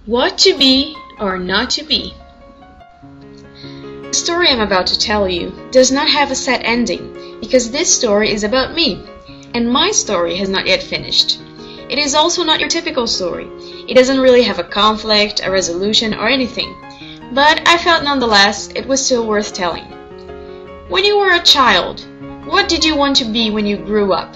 What to be or not to be. The story I'm about to tell you does not have a set ending because this story is about me, and my story has not yet finished. It is also not your typical story. It doesn't really have a conflict, a resolution, or anything, but I felt nonetheless it was still worth telling. When you were a child, what did you want to be when you grew up?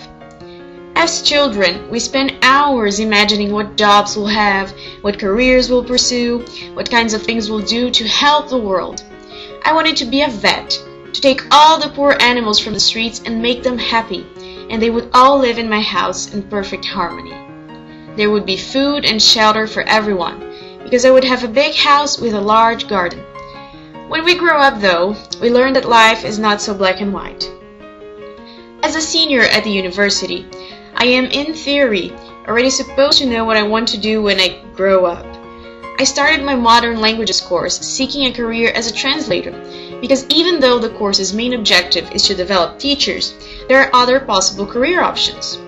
As children, we spend hours imagining what jobs we'll have, what careers we'll pursue, what kinds of things we'll do to help the world. I wanted to be a vet, to take all the poor animals from the streets and make them happy, and they would all live in my house in perfect harmony. There would be food and shelter for everyone, because I would have a big house with a large garden. When we grow up, though, we learn that life is not so black and white. As a senior at the university, I am, in theory, already supposed to know what I want to do when I grow up. I started my modern languages course seeking a career as a translator, because even though the course's main objective is to develop teachers, there are other possible career options.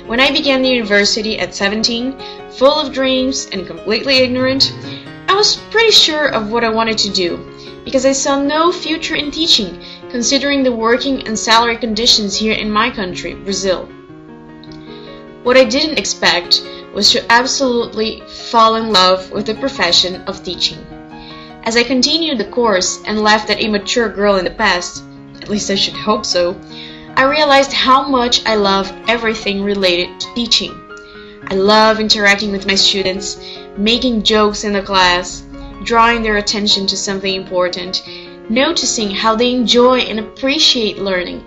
When I began the university at 17, full of dreams and completely ignorant, I was pretty sure of what I wanted to do, because I saw no future in teaching, considering the working and salary conditions here in my country, Brazil. What I didn't expect was to absolutely fall in love with the profession of teaching. As I continued the course and left that immature girl in the past, at least I should hope so, I realized how much I love everything related to teaching. I love interacting with my students, making jokes in the class, drawing their attention to something important, noticing how they enjoy and appreciate learning.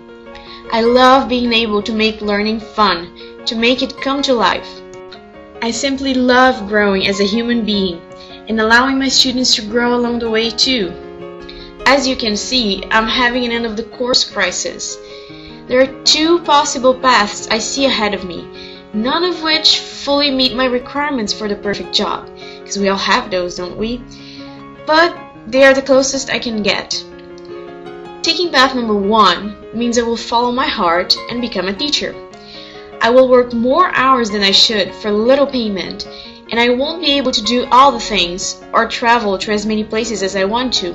I love being able to make learning fun, to make it come to life. I simply love growing as a human being and allowing my students to grow along the way too. As you can see, I'm having an end of the course crisis. There are two possible paths I see ahead of me, none of which fully meet my requirements for the perfect job, because we all have those, don't we? But they are the closest I can get. Taking path number 1 means I will follow my heart and become a teacher. I will work more hours than I should for little payment, and I won't be able to do all the things or travel to as many places as I want to,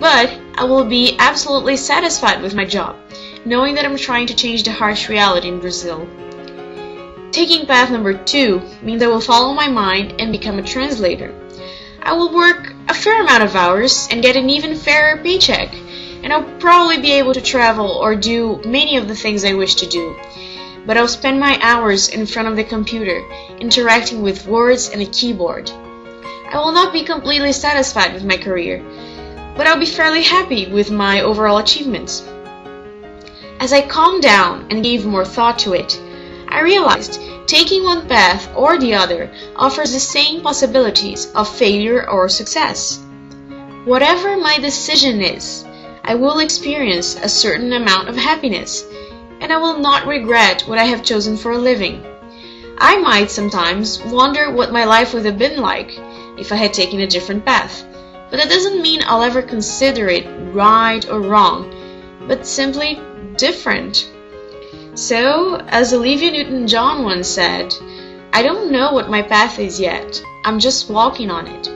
but I will be absolutely satisfied with my job, knowing that I'm trying to change the harsh reality in Brazil. Taking path number 2 means I will follow my mind and become a translator. I will work a fair amount of hours and get an even fairer paycheck, and I'll probably be able to travel or do many of the things I wish to do. But I'll spend my hours in front of the computer, interacting with words and a keyboard. I will not be completely satisfied with my career, but I'll be fairly happy with my overall achievements. As I calmed down and gave more thought to it, I realized taking one path or the other offers the same possibilities of failure or success. Whatever my decision is, I will experience a certain amount of happiness, and I will not regret what I have chosen for a living. I might sometimes wonder what my life would have been like if I had taken a different path, but that doesn't mean I'll ever consider it right or wrong, but simply different. So, as Olivia Newton-John once said, I don't know what my path is yet, I'm just walking on it.